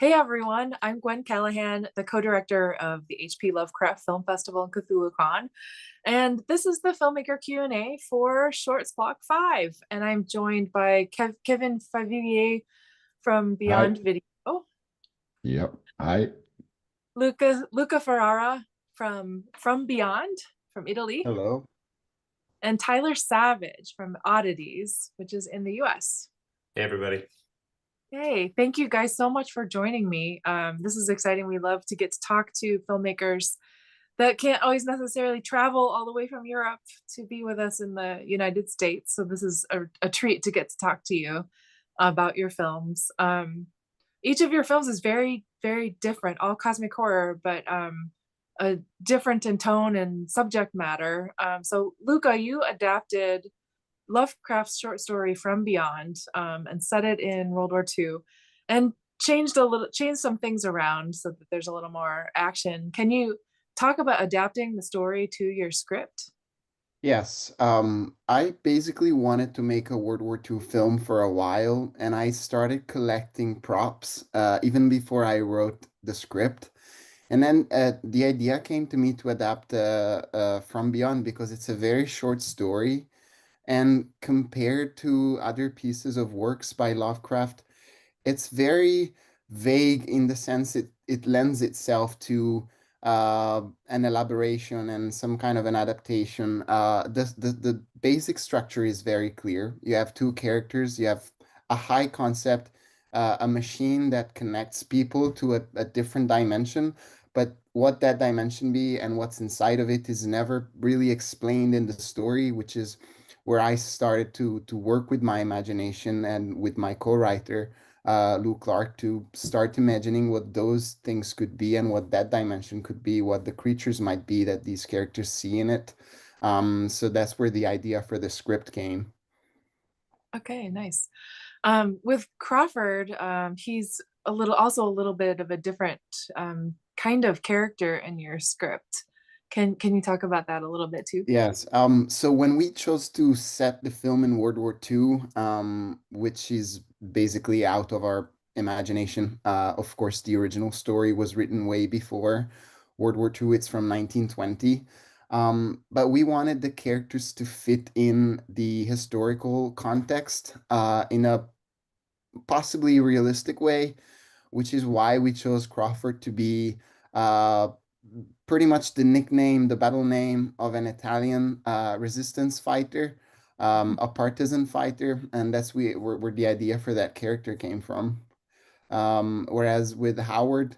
Hey everyone, I'm Gwen Callahan, the co-director of the HP Lovecraft Film Festival in CthulhuCon, and this is the Filmmaker Q&A for Shorts Block 5, and I'm joined by Kevin Favillier from Hi. Beyond Video, Yep. Hi. Luca Ferrara from Beyond, from Italy, Hello. and Tyler Savage from Oddities, which is in the US. Hey, everybody. Hey, thank you guys so much for joining me. This is exciting. We love to get to talk to filmmakers that can't always necessarily travel all the way from Europe to be with us in the United States. So this is a treat to get to talk to you about your films. Each of your films is very, very different, all cosmic horror, but different in tone and subject matter. So Luca, you adapted Lovecraft's short story From Beyond, and set it in World War II, and changed some things around so that there's a little more action. Can you talk about adapting the story to your script? Yes. I basically wanted to make a World War II film for a while, and I started collecting props even before I wrote the script. And then the idea came to me to adapt From Beyond because it's a very short story. And compared to other pieces of works by Lovecraft, it's very vague in the sense it lends itself to an elaboration and some kind of an adaptation. The basic structure is very clear. You have two characters, you have a high concept, a machine that connects people to a different dimension, but what that dimension be and what's inside of it is never really explained in the story, which is where I started to work with my imagination and with my co-writer Lou Clark to start imagining what those things could be and what that dimension could be, what the creatures might be that these characters see in it. So that's where the idea for the script came. Okay, nice. With Crawford, he's also a little bit of a different kind of character in your script. Can you talk about that a little bit too? Yes. So when we chose to set the film in World War II, which is basically out of our imagination, of course, the original story was written way before World War II. It's from 1920. But we wanted the characters to fit in the historical context, in a possibly realistic way, which is why we chose Crawford to be uh, pretty much the nickname, the battle name of an Italian resistance fighter, a partisan fighter, and that's where the idea for that character came from. Whereas with Howard,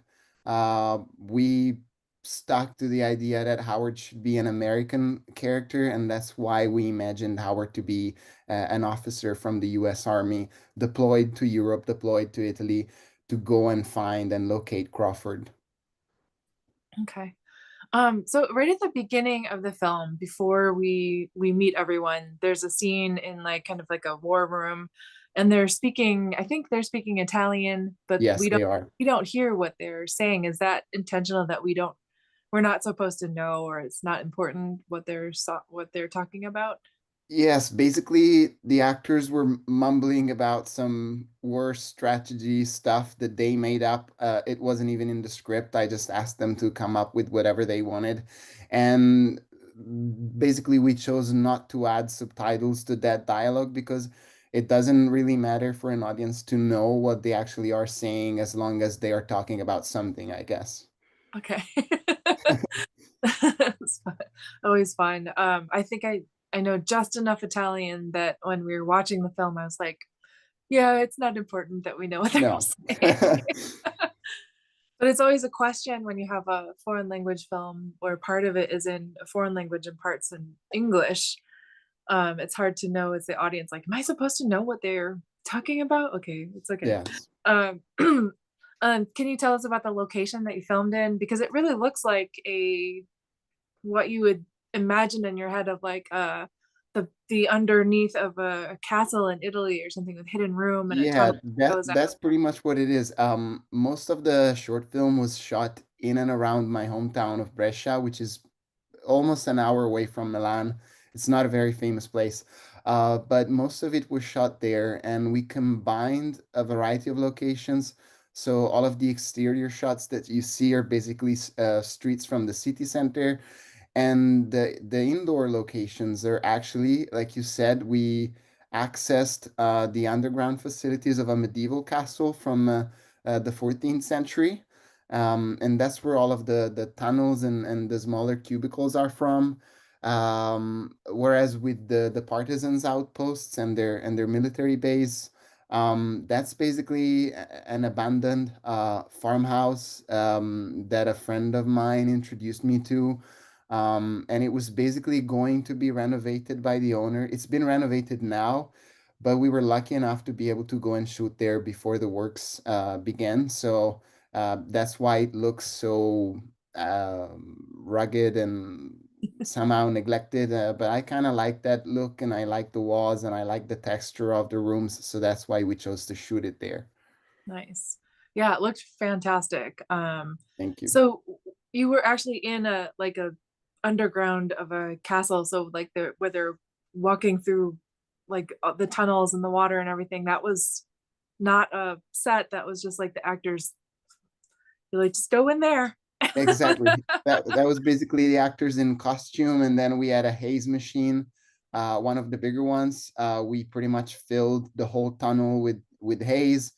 we stuck to the idea that Howard should be an American character, and that's why we imagined Howard to be an officer from the US Army deployed to Europe, deployed to Italy to go and find and locate Crawford. Okay. So right at the beginning of the film, before we meet everyone, there's a scene in like kind of like a war room, and they're speaking, I think they're speaking Italian, but Yes, they are. we don't hear what they're saying. Is that intentional that we're not supposed to know, or it's not important what they're talking about? Yes, basically, the actors were mumbling about some worse strategy stuff that they made up. It wasn't even in the script. I just asked them to come up with whatever they wanted. And basically, we chose not to add subtitles to that dialogue because it doesn't really matter for an audience to know what they actually are saying as long as they are talking about something, I guess. Okay. It's fun. Always fun. I think I know just enough Italian that when we were watching the film, I was like, yeah, it's not important that we know what they're No. saying. But it's always a question when you have a foreign language film where part of it is in a foreign language and parts in English. It's hard to know as the audience, like, am I supposed to know what they're talking about? Okay, it's okay. Yes. Um, can you tell us about the location that you filmed in? Because it really looks like a what you would imagine in your head of like the underneath of a castle in Italy or something with hidden room and a Yeah, tunnel that that goes out. that's pretty much what it is. Most of the short film was shot in and around my hometown of Brescia, which is almost an hour away from Milan. It's not a very famous place, but most of it was shot there, and we combined a variety of locations So all of the exterior shots that you see are basically streets from the city center. And the indoor locations are actually, like you said, we accessed the underground facilities of a medieval castle from the 14th century. And that's where all of the tunnels and the smaller cubicles are from. Whereas with the partisans outposts and their military base, that's basically an abandoned farmhouse that a friend of mine introduced me to. And it was basically going to be renovated by the owner. It's been renovated now, but we were lucky enough to be able to go and shoot there before the works began. So that's why it looks so rugged and somehow neglected. But I kind of like that look, and I like the walls, and I like the texture of the rooms. So that's why we chose to shoot it there. Nice. Yeah, it looked fantastic. Thank you. So you were actually in a like a underground of a castle, so like the where they're walking through like the tunnels and the water and everything. That was not a set. That was just like the actors. You're like, just go in there. Exactly. That was basically the actors in costume, and then we had a haze machine, one of the bigger ones. We pretty much filled the whole tunnel with haze,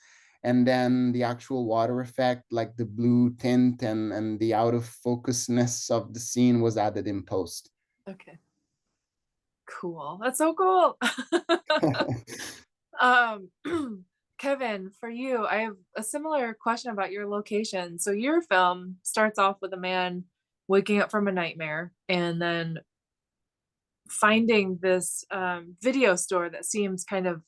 and then the actual water effect, like the blue tint and the out of focusness of the scene, was added in post. Okay, cool. That's so cool. Um, Kevin, for you, I have a similar question about your location. So your film starts off with a man waking up from a nightmare and then finding this video store that seems kind of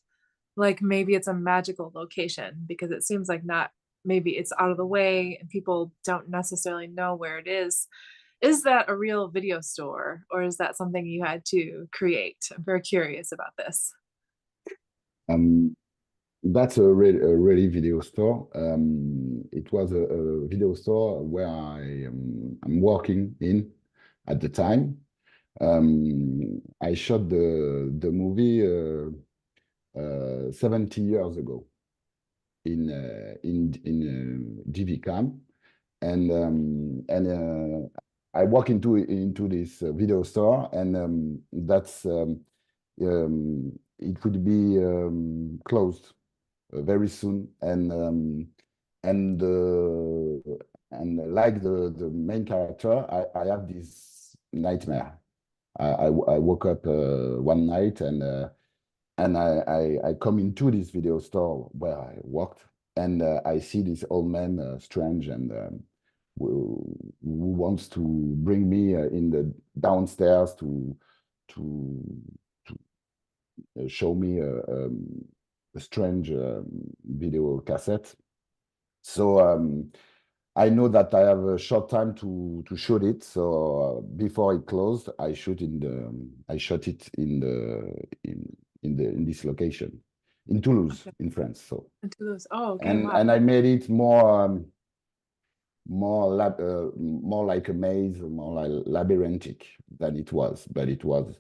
like maybe it's a magical location because it seems like not maybe it's out of the way and people don't necessarily know where it is. Is that a real video store or is that something you had to create? I'm very curious about this. Um, that's a really video store. It was a video store where I'm working in at the time. I shot the movie 70 years ago in DV and I walk into this video store and that's it would be closed very soon and and like the main character I have this nightmare. I woke up one night and I come into this video store where I worked and I see this old man strange and who wants to bring me in the downstairs to show me a strange video cassette. So I know that I have a short time to shoot it. So before it closed, I shot it in this location in Toulouse, Okay. in France. So Into those. Oh, okay. Wow. and I made it more like a maze, more like labyrinthic than it was, but it was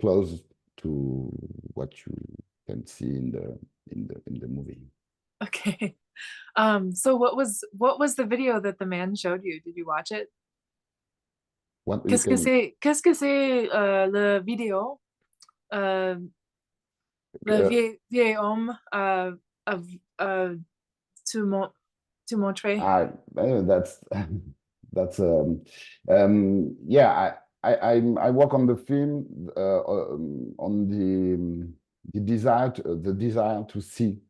close to what you can see in the movie. Okay. So what was the video that the man showed you? Did you watch it? What you can Qu'est-ce que c'est le vidéo? Euh, le uh, vieil homme euh, tu mon tu montrer. that's that's yeah I work on the film on the desire the desire to see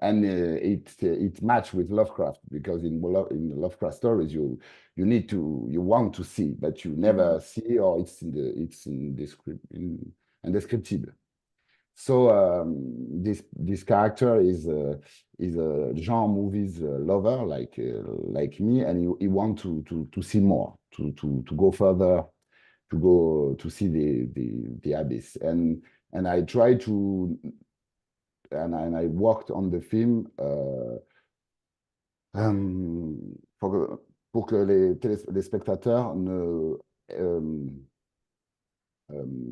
and it matched with Lovecraft because in Lovecraft stories you want to see but you Mhm. never see or it's in the script in indescriptible. So this character is a genre movies lover like me, and he want to see more, to go further, to go to see the abyss, and I try to and I worked on the film pour que les spectateurs ne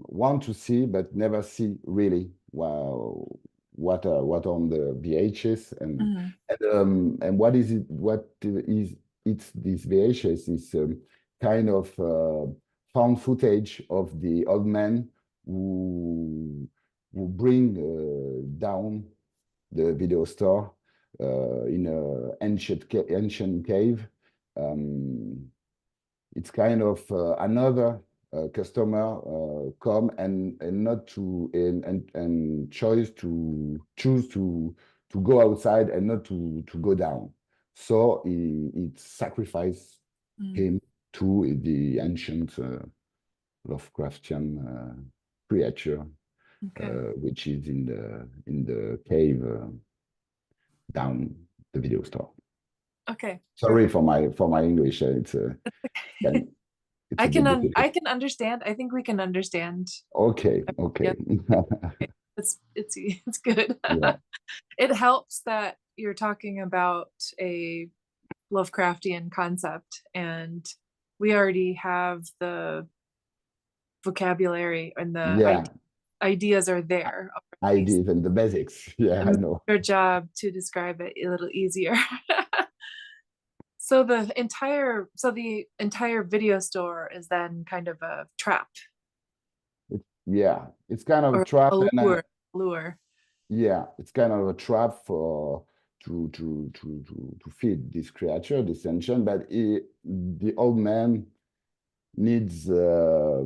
want to see but never see really. Wow, what on the VHS Mhm. and what is it? What is it's this VHS is kind of found footage of the old man who bring down the video store in a ancient cave. It's kind of another customer come and not to and choose to go outside and not to go down. So it sacrificed him to the ancient Lovecraftian creature, Okay. which is in the cave down the video store. Okay. Sorry Perfect. for my English. Can- it's a bit I difficult. can understand. I think we can understand. Okay, Yeah, okay. it's good. Yeah, It helps that you're talking about a Lovecraftian concept, and we already have the vocabulary and the yeah. ideas are there already. Ideas and the basics. Yeah, I And know. your job to describe it a little easier. So the entire video store is then kind of a trap Yeah, it's kind of a or trap, a and lure. yeah, it's kind of a trap for to feed this creature, this ancient. But the old man needs I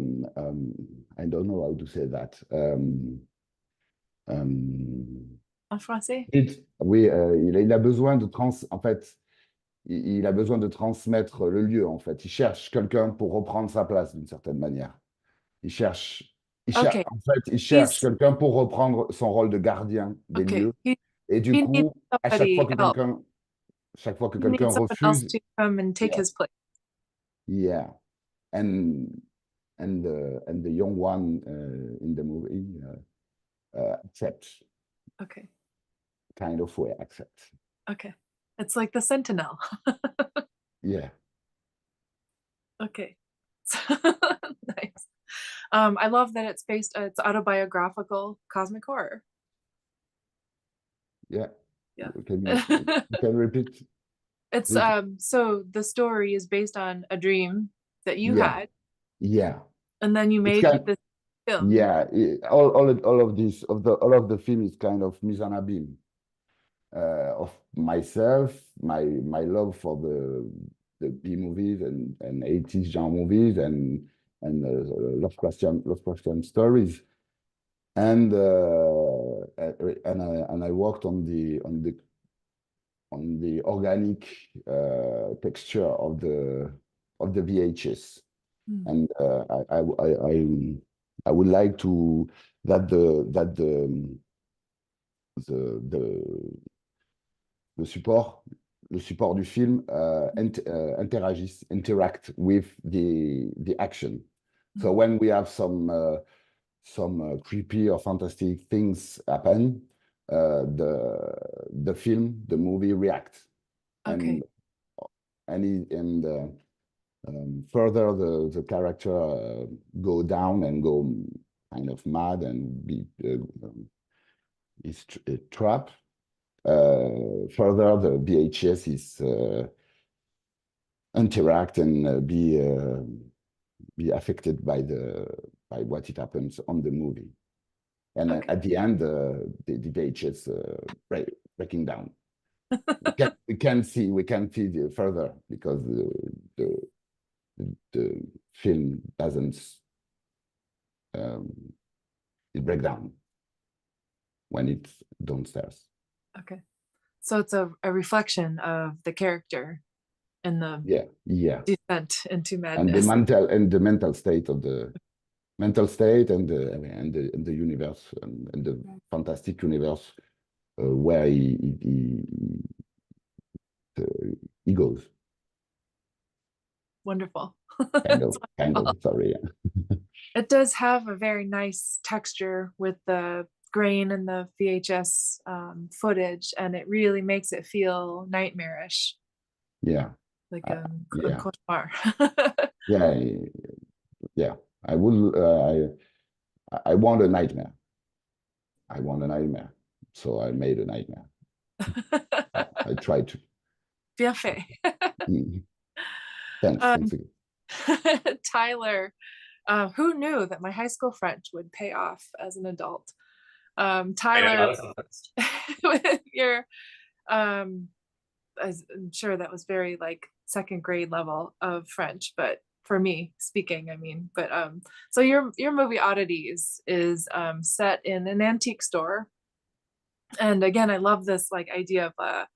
don't know how to say that. Um, En français? oui, il a besoin de en fait, il a besoin de transmettre le lieu, en fait. Il cherche quelqu'un pour reprendre sa place d'une certaine manière. Il cherche, Okay. en fait, il cherche He's quelqu'un pour reprendre son rôle de gardien des okay. lieux. Et du He needs coup, à somebody else. chaque fois que He quelqu'un needs someone else refuse, to come and take yeah, his place. yeah, and and the young one in the movie accepts, Okay. kind of way accepts. Okay. It's like the Sentinel. Yeah, Okay. Nice. I love that it's autobiographical cosmic horror. yeah. Yeah. You can repeat, It's please? so the story is based on a dream that you Yeah, had, yeah. and then you It's made kind, this film. yeah. All of this all of the film is kind of mise en abîme. Of myself, my love for the B movies and 80s genre movies and Lovecraftian stories, and and I worked on the organic texture of the VHS, Mm. and I would like to that the le support du film interact with the action. So when we have some creepy or fantastic things happen, the film, the movie reacts, Okay. and further the character go down and go kind of mad and be is trapped. Further, the VHS is interact and be affected by what it happens on the movie, and Okay. at the end, the VHS breaking down. We can see further because the film doesn't um, it break down when it's downstairs. Okay. So it's a reflection of the character and the Yeah, yeah. descent into And madness. the mental state of the mental state and the universe and the fantastic universe where he goes. Wonderful. Kind It's of, wonderful. sorry. Yeah. It does have a very nice texture with the grain and the VHS footage, and it really makes it feel nightmarish, Yeah. like a Yeah. cauchemar. Yeah. Yeah. I will. I want a nightmare. I want a nightmare. So I made a nightmare. I tried to. Bien fait. Mhm. Thanks. Um, Thanks again. Tyler, who knew that my high school French would pay off as an adult? I know, Tyler, that's sometimes. with your, I'm sure that was very like second grade level of French, but for me speaking, I mean, but so your movie Oddities is set in an antique store. And again, I love this like idea of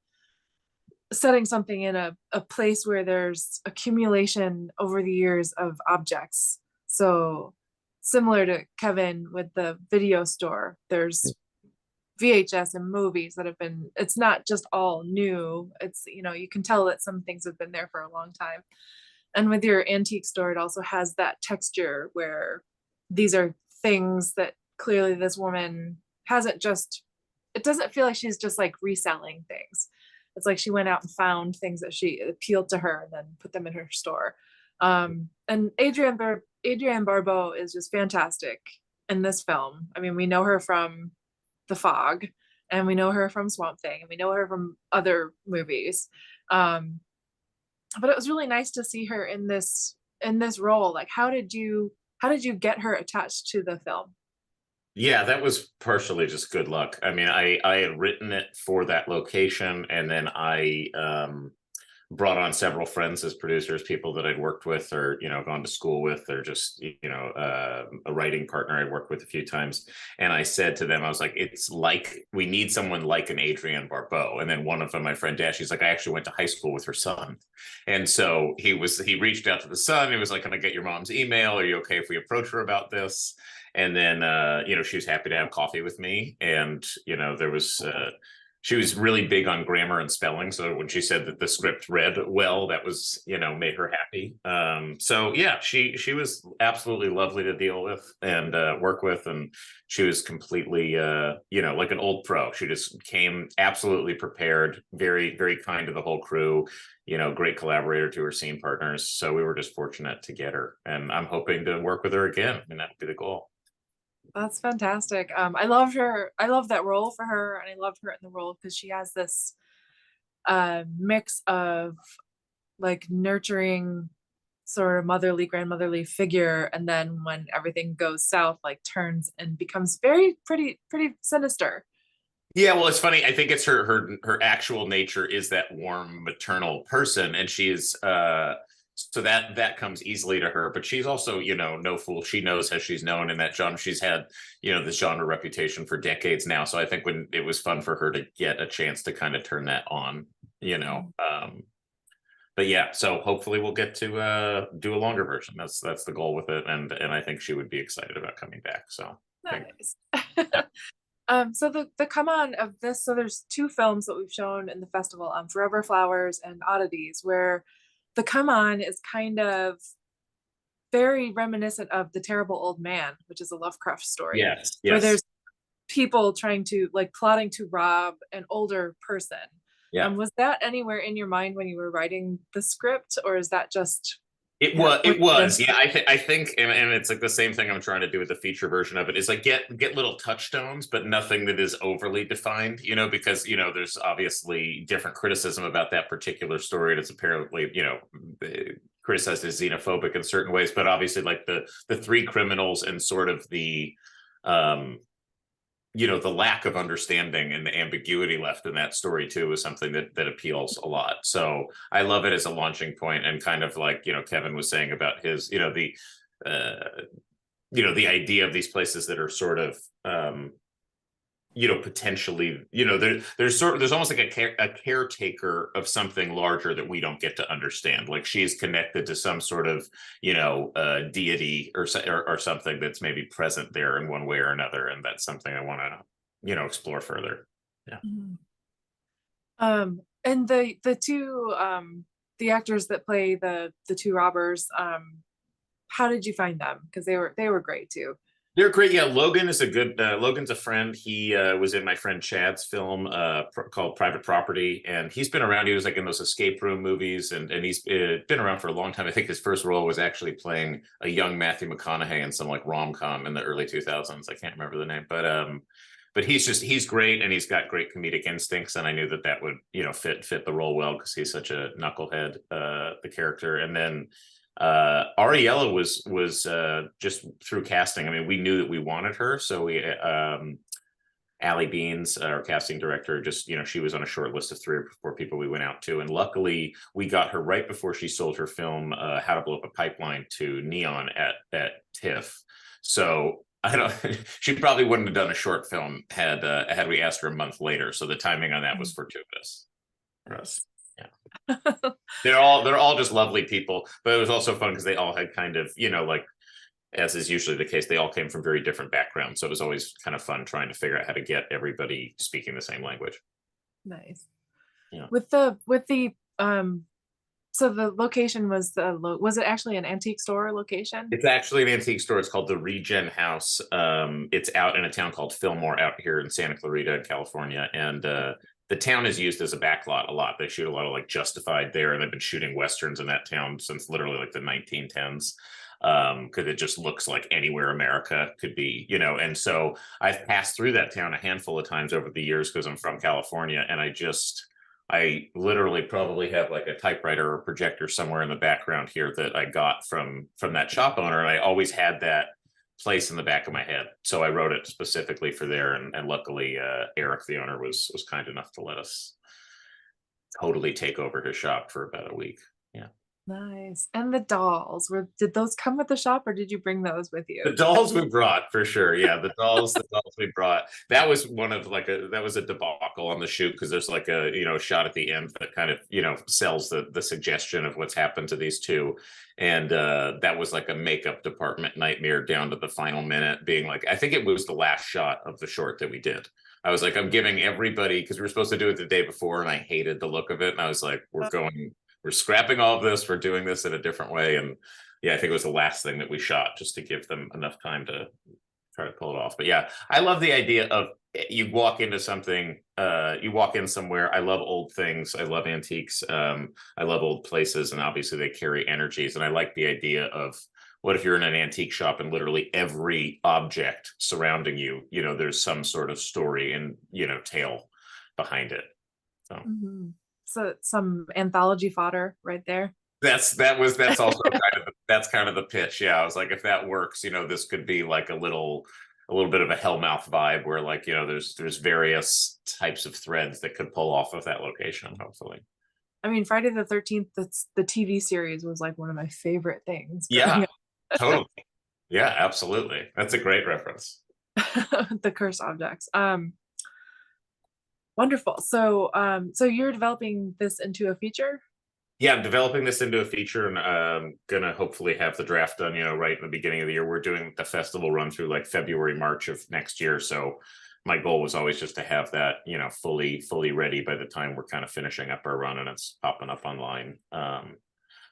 setting something in a place where there's accumulation over the years of objects. So similar to Kevin with the video store, there's VHS and movies that have been, it's not just all new. It's, you know, you can tell that some things have been there for a long time. And with your antique store, it also has that texture where these are things that clearly this woman hasn't just, it doesn't feel like she's just like reselling things. It's like she went out and found things that she appealed to her and then put them in her store. And Adrienne Barbeau is just fantastic in this film. I mean, we know her from The Fog, and we know her from Swamp Thing, and we know her from other movies. But it was really nice to see her in this role. Like, how did you get her attached to the film? Yeah, that was partially just good luck. I mean, I had written it for that location, and then I brought on several friends as producers, people that I'd worked with or, you know, gone to school with, or just, you know, a writing partner I worked with a few times. And I said to them, I was like, it's like, we need someone like an Adrienne Barbeau. And then one of them, my friend Dash, he's like, I actually went to high school with her son. And so he reached out to the son. He was like, can I get your mom's email? Are you okay if we approach her about this? And then, you know, she was happy to have coffee with me. And, you know, there was, she was really big on grammar and spelling. So when she said that the script read well, that was, you know, made her happy. So yeah, she was absolutely lovely to deal with and work with. And she was completely, you know, like an old pro. She just came absolutely prepared, very, very kind to the whole crew, you know, great collaborator to her scene partners. So we were just fortunate to get her. And I'm hoping to work with her again. I mean, that would be the goal. That's fantastic. I loved her. I love that role for her, and I loved her in the role because she has this mix of like nurturing sort of motherly, grandmotherly figure, and then when everything goes south, like turns and becomes pretty sinister. Yeah, well, it's funny. I think it's her actual nature is that warm maternal person, and she's so that comes easily to her. But she's also, you know, no fool. She knows, as she's known in that genre. She's had, you know, this genre reputation for decades now. So I think when it was fun for her to get a chance to kind of turn that on, you know. But yeah, so hopefully we'll get to do a longer version. That's the goal with it, and I think she would be excited about coming back. So nice. So the come on of this, so there's two films that we've shown in the festival, Forever Flowers and Oddities, where the come on is kind of very reminiscent of The Terrible Old Man, which is a Lovecraft story. yes, where there's people trying to like plotting to rob an older person. Yeah. Was that anywhere in your mind when you were writing the script, or is that just It was, yeah. I think, and it's like the same thing I'm trying to do with the feature version of it. Is like get little touchstones, but nothing that is overly defined. You know, because you know there's obviously different criticism about that particular story. It's apparently, you know, criticized as xenophobic in certain ways, but obviously like the three criminals and sort of the you know, the lack of understanding and the ambiguity left in that story too is something that appeals a lot. So I love it as a launching point, and kind of like, you know, Kevin was saying about his, you know, the idea of these places that are sort of you know, potentially, you know, there's almost like a caretaker of something larger that we don't get to understand. Like she's connected to some sort of, you know, deity or something that's maybe present there in one way or another, and that's something I want to, you know, explore further. Yeah. And the two the actors that play the two robbers, how did you find them? Because they were great too. They're great. Yeah, Logan is a good. Logan's a friend. He was in my friend Chad's film called Private Property, and he's been around. He was like in those escape room movies, and he's been around for a long time. I think his first role was actually playing a young Matthew McConaughey in some like rom-com in the early 2000s. I can't remember the name, but he's great, and he's got great comedic instincts, and I knew that that would, you know, fit the role well because he's such a knucklehead, the character. And then Ariella was just through casting. I mean, we knew that we wanted her, so we Allie Beans, our casting director, just, you know, she was on a short list of 3 or 4 people we went out to. And luckily we got her right before she sold her film, How to Blow Up a Pipeline, to Neon at TIFF. So I don't, she probably wouldn't have done a short film had we asked her a month later. So the timing on that was fortuitous for us. Yeah. They're all just lovely people, but it was also fun because they all had kind of, you know, like, as is usually the case, they all came from very different backgrounds. So it was always kind of fun trying to figure out how to get everybody speaking the same language. Nice. Yeah. With the so the location was was it actually an antique store location? It's actually an antique store. It's called the Regen House. It's out in a town called Fillmore out here in Santa Clarita, in California. And the town is used as a backlot a lot. They shoot a lot of like Justified there, and they've been shooting Westerns in that town since literally like the 1910s. Because it just looks like anywhere America could be, you know. And so I've passed through that town a handful of times over the years because I'm from California, and I literally probably have like a typewriter or projector somewhere in the background here that I got from that shop owner, and I always had that place in the back of my head. So I wrote it specifically for there, and luckily Eric, the owner, was kind enough to let us totally take over his shop for about a week. Yeah. Nice. And the dolls, did those come with the shop, or did you bring those with you? The dolls we brought, for sure. Yeah, the dolls we brought. That was one of that was a debacle on the shoot, because there's like a, you know, shot at the end that kind of, you know, sells the suggestion of what's happened to these two. And that was like a makeup department nightmare down to the final minute, being like, I think it was the last shot of the short that we did. I was like, I'm giving everybody, because we were supposed to do it the day before, and I hated the look of it. And I was like, we're scrapping all of this. We're doing this in a different way. And yeah, I think it was the last thing that we shot, just to give them enough time to try to pull it off. But yeah, I love the idea of you walk into something, you walk in somewhere. I love old things. I love antiques. I love old places, and obviously they carry energies. And I like the idea of, what if you're in an antique shop and literally every object surrounding you, you know, there's some sort of story and, you know, tale behind it. So. Mm-hmm. So some anthology fodder right there. That's also kind of the pitch. Yeah, I was like, if that works, you know, this could be like a little bit of a Hellmouth vibe, where, like, you know, there's various types of threads that could pull off of that location, hopefully. I mean, Friday the 13th, that's the TV series, was like one of my favorite things. Yeah, totally. Yeah, absolutely. That's a great reference. The curse objects. Wonderful. So so you're developing this into a feature? Yeah, I'm developing this into a feature, and I'm gonna hopefully have the draft done, you know, right in the beginning of the year. We're doing the festival run through like February, March of next year. So my goal was always just to have that, you know, fully ready by the time we're kind of finishing up our run and it's popping up online.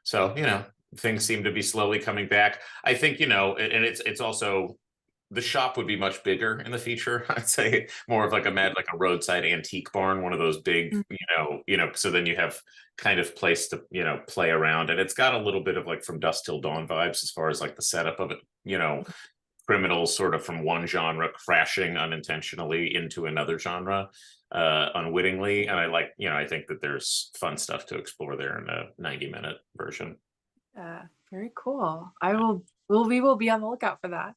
So, you know, things seem to be slowly coming back. I think, you know, and it's also, the shop would be much bigger in the feature. I'd say more of like a roadside antique barn, one of those big, you know, so then you have kind of place to, you know, play around. And it's got a little bit of like From Dusk Till Dawn vibes as far as like the setup of it, you know, criminals sort of from one genre crashing unintentionally into another genre unwittingly. And I like, you know, I think that there's fun stuff to explore there in a 90-minute version. Very cool. We will be on the lookout for that.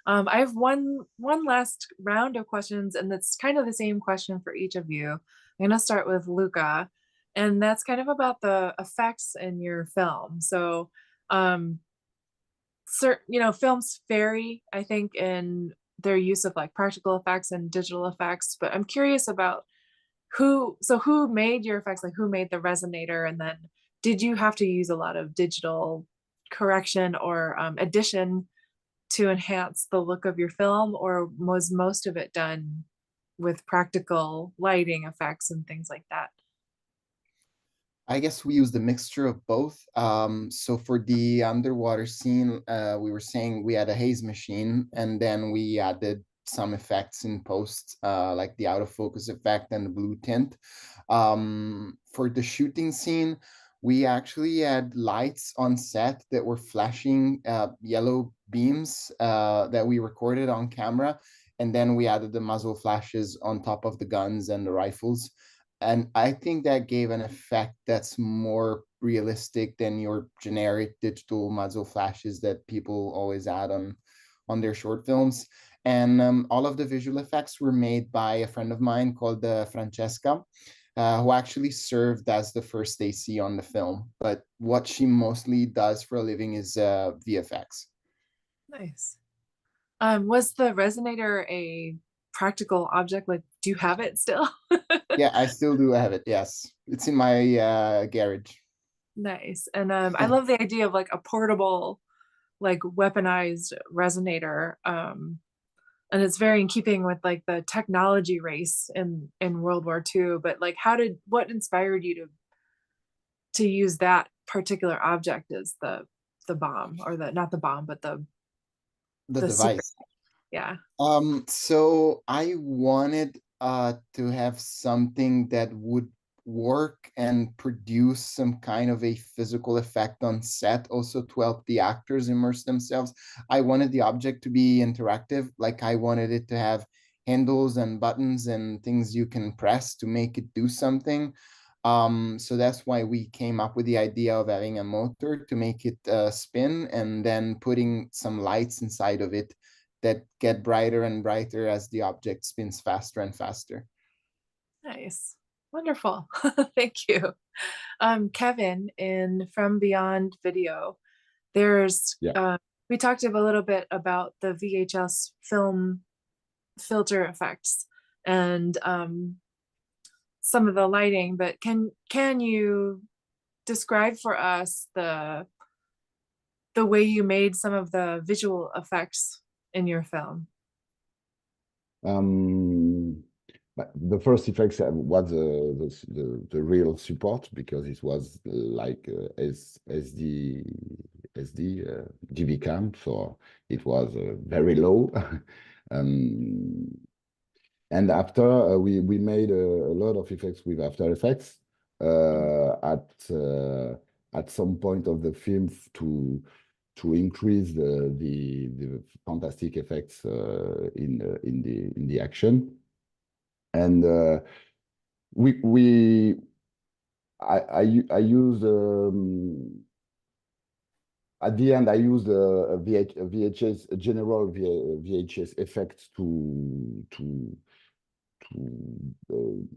I have one last round of questions, and it's kind of the same question for each of you. I'm going to start with Luca, and that's kind of about the effects in your film. So, you know, films vary, I think, in their use of like practical effects and digital effects, but I'm curious about who made your effects, like who made the resonator, and then did you have to use a lot of digital correction or addition to enhance the look of your film, or was most of it done with practical lighting effects and things like that? I guess we used a mixture of both. So for the underwater scene, we were saying we had a haze machine, and then we added some effects in post, like the out of focus effect and the blue tint. For the shooting scene, we actually had lights on set that were flashing yellow beams that we recorded on camera. and then we added the muzzle flashes on top of the guns and the rifles. And I think that gave an effect that's more realistic than your generic digital muzzle flashes that people always add on their short films. And all of the visual effects were made by a friend of mine called Francesca, who actually served as the first AC on the film. But what she mostly does for a living is VFX. Nice. Was the resonator a practical object? Like, do you have it still? Yeah, I still do have it. Yes, it's in my garage. Nice. And I love the idea of like a portable, like weaponized resonator. And it's very in keeping with like the technology race in World War II. But like, what inspired you to use that particular object as the bomb, or the not the bomb, but the secret? Device. Yeah. So I wanted to have something that would work and produce some kind of a physical effect on set, also to help the actors immerse themselves. I wanted the object to be interactive, like I wanted it to have handles and buttons and things you can press to make it do something. So that's why we came up with the idea of having a motor to make it spin, and then putting some lights inside of it that get brighter and brighter as the object spins faster and faster. Nice. Wonderful. Thank you. Kevin, in From Beyond Video, there's Yeah. We talked a little bit about the VHS film filter effects and some of the lighting, but can you describe for us the way you made some of the visual effects in your film? But the first effects was the real support, because it was like SD DV cam, so it was very low. And after we made a lot of effects with After Effects at some point of the film to increase the fantastic effects in the action. And I used at the end I used a VHS a general VHS effect to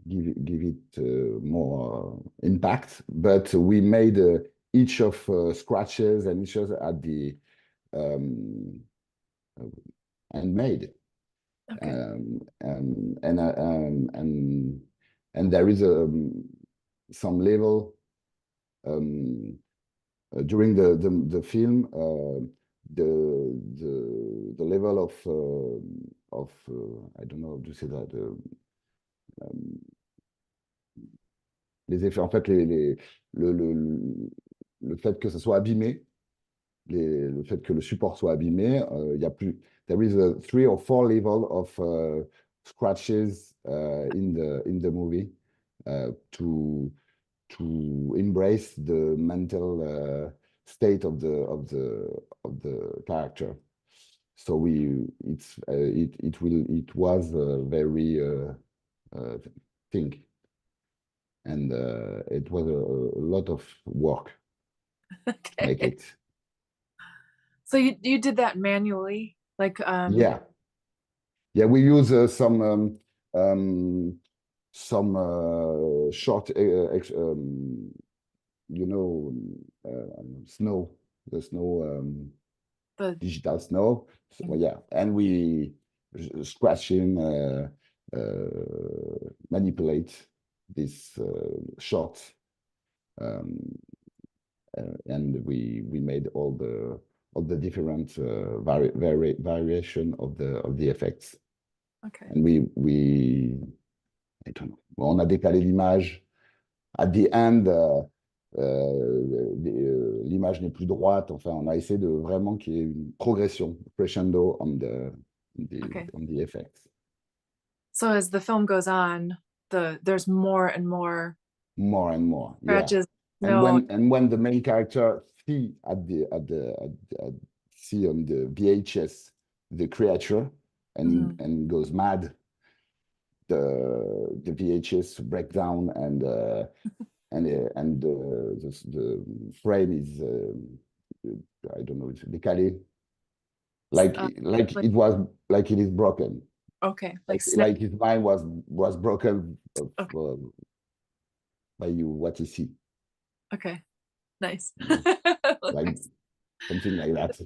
give it more impact, but we made each of scratches and each of at the and made. Okay. And there is some level during the film, the level of I don't know how to say that, les effets, en fait, le fait que ça soit abîmé, le fait que le support soit abîmé, il y a plus. There is a 3 or 4 level of scratches in the movie to embrace the mental state of the character. So it was very thing, and it was a lot of work to make it. So you did that manually, like Yeah, we use some short snow, the snow, the digital snow. So, yeah, and we scratching manipulate this shot, and we made all the different variation of the effects. okay. And we I don't know. On a décalé l'image. At the end, l'image n'est plus droite. Enfin, on a essayé de vraiment qu'il y ait une progression, crescendo on the effects. So as the film goes on, there's more and more scratches. Yeah. And when the main character see on the VHS the creature, and goes mad. The VHS break down and the frame is I don't know, it's décalé, like it was like it is broken. Okay, Like his mind was broken by what he see. Okay, nice. Like something like that.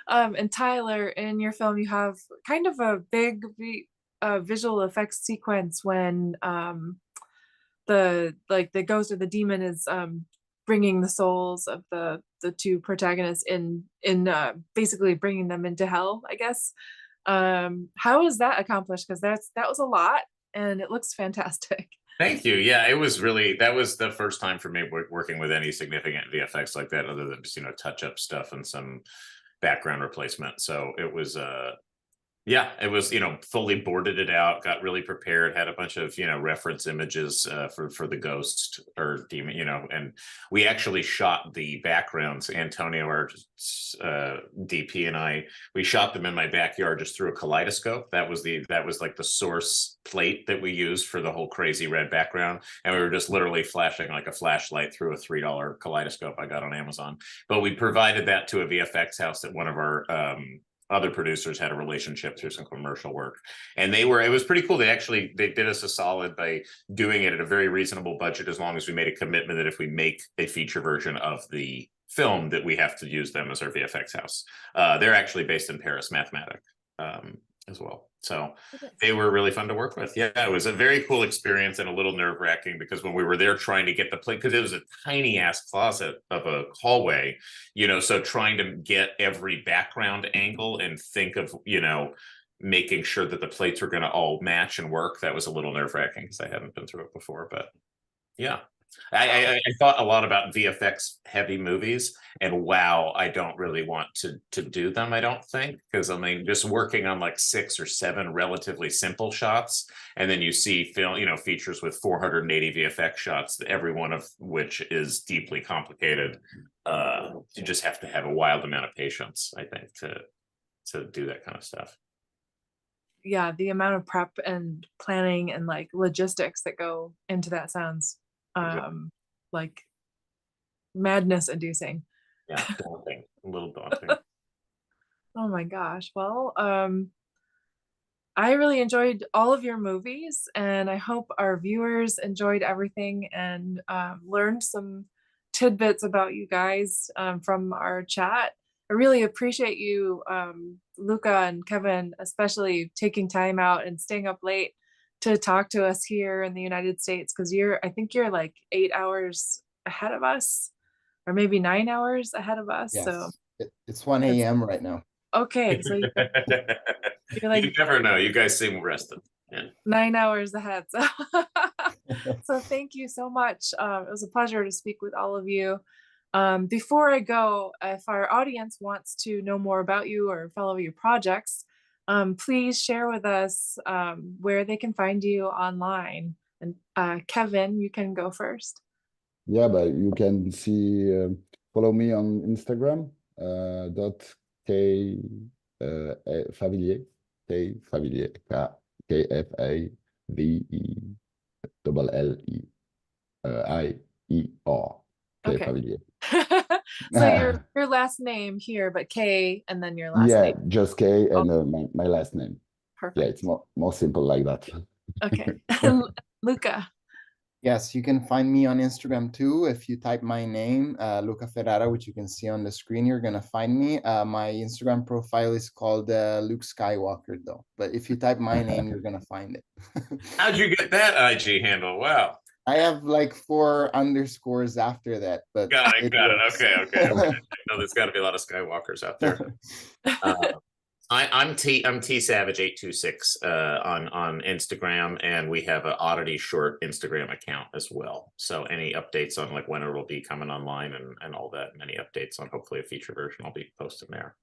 And Tyler, in your film, you have kind of a big visual effects sequence when the ghost or the demon is bringing the souls of the two protagonists in basically bringing them into hell, I guess. How is that accomplished? Because that was a lot, and it looks fantastic. Thank you. Yeah, it was really, that was the first time for me working with any significant VFX like that, other than just, touch up stuff and some background replacement. So it was yeah, it was, fully boarded it out, got really prepared, had a bunch of, reference images for the ghost or demon, and we actually shot the backgrounds. Antonio, our DP, and we shot them in my backyard just through a kaleidoscope. That was like the source plate that we used for the whole crazy red background. And we were just literally flashing like a flashlight through a $3 kaleidoscope I got on Amazon. But we provided that to a VFX house that one of our other producers had a relationship through some commercial work, and it was pretty cool. They did us a solid by doing it at a very reasonable budget, as long as we made a commitment that if we make a feature version of the film, that we have to use them as our VFX house. They're actually based in Paris, Mathematic, as well. So they were really fun to work with. Yeah, it was a very cool experience and a little nerve-wracking, because when we were there trying to get the plate, because it was a tiny ass closet of a hallway, so trying to get every background angle and think of, making sure that the plates were going to all match and work, that was a little nerve-wracking because I hadn't been through it before. But yeah, I thought a lot about VFX heavy movies, and wow, I don't really want to do them, I don't think, because just working on like 6 or 7 relatively simple shots, and then you see film, features with 480 VFX shots, every one of which is deeply complicated. You just have to have a wild amount of patience, I think, to do that kind of stuff. Yeah, the amount of prep and planning and like logistics that go into that sounds like madness inducing. Yeah, daunting, a little daunting. Oh my gosh. Well, I really enjoyed all of your movies, and I hope our viewers enjoyed everything and learned some tidbits about you guys from our chat. I really appreciate you, Luca and Kevin, especially taking time out and staying up late to talk to us here in the United States, because I think you're like 8 hours ahead of us, or maybe 9 hours ahead of us. Yes. So it's 1 a.m. right now. okay, so you're like, you never know. You guys seem rested. Yeah. 9 hours ahead. So, so thank you so much. It was a pleasure to speak with all of you. Before I go, if our audience wants to know more about you or follow your projects, please share with us where they can find you online. And Kevin, you can go first. Yeah, but you can follow me on Instagram, @K_Favillier, K_Favillier, KFAVELLEIER, Okay. Favillier. So your last name here, but K and then your last name. Yeah, just K and my last name. Perfect. Yeah, it's more simple like that. Okay. Luca. Yes, you can find me on Instagram too. If you type my name, Luca Ferrara, which you can see on the screen, you're gonna find me. My Instagram profile is called Luke Skywalker though. But if you type my name, you're gonna find it. How'd you get that IG handle? Wow. I have like 4 underscores after that, but got it. Okay. No, there's got to be a lot of Skywalkers out there. I'm T Savage 826 on Instagram, and we have an Oddity Short Instagram account as well. So any updates on like when it will be coming online and all that, and any updates on hopefully a feature version, I'll be posting there.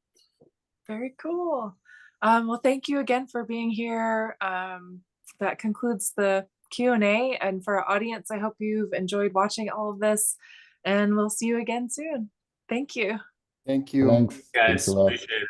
Very cool. Well, thank you again for being here. That concludes the Q&A, and for our audience, I hope you've enjoyed watching all of this, and we'll see you again soon. Thank you. Thank you. Thanks. Guys, Thanks a lot. appreciate it.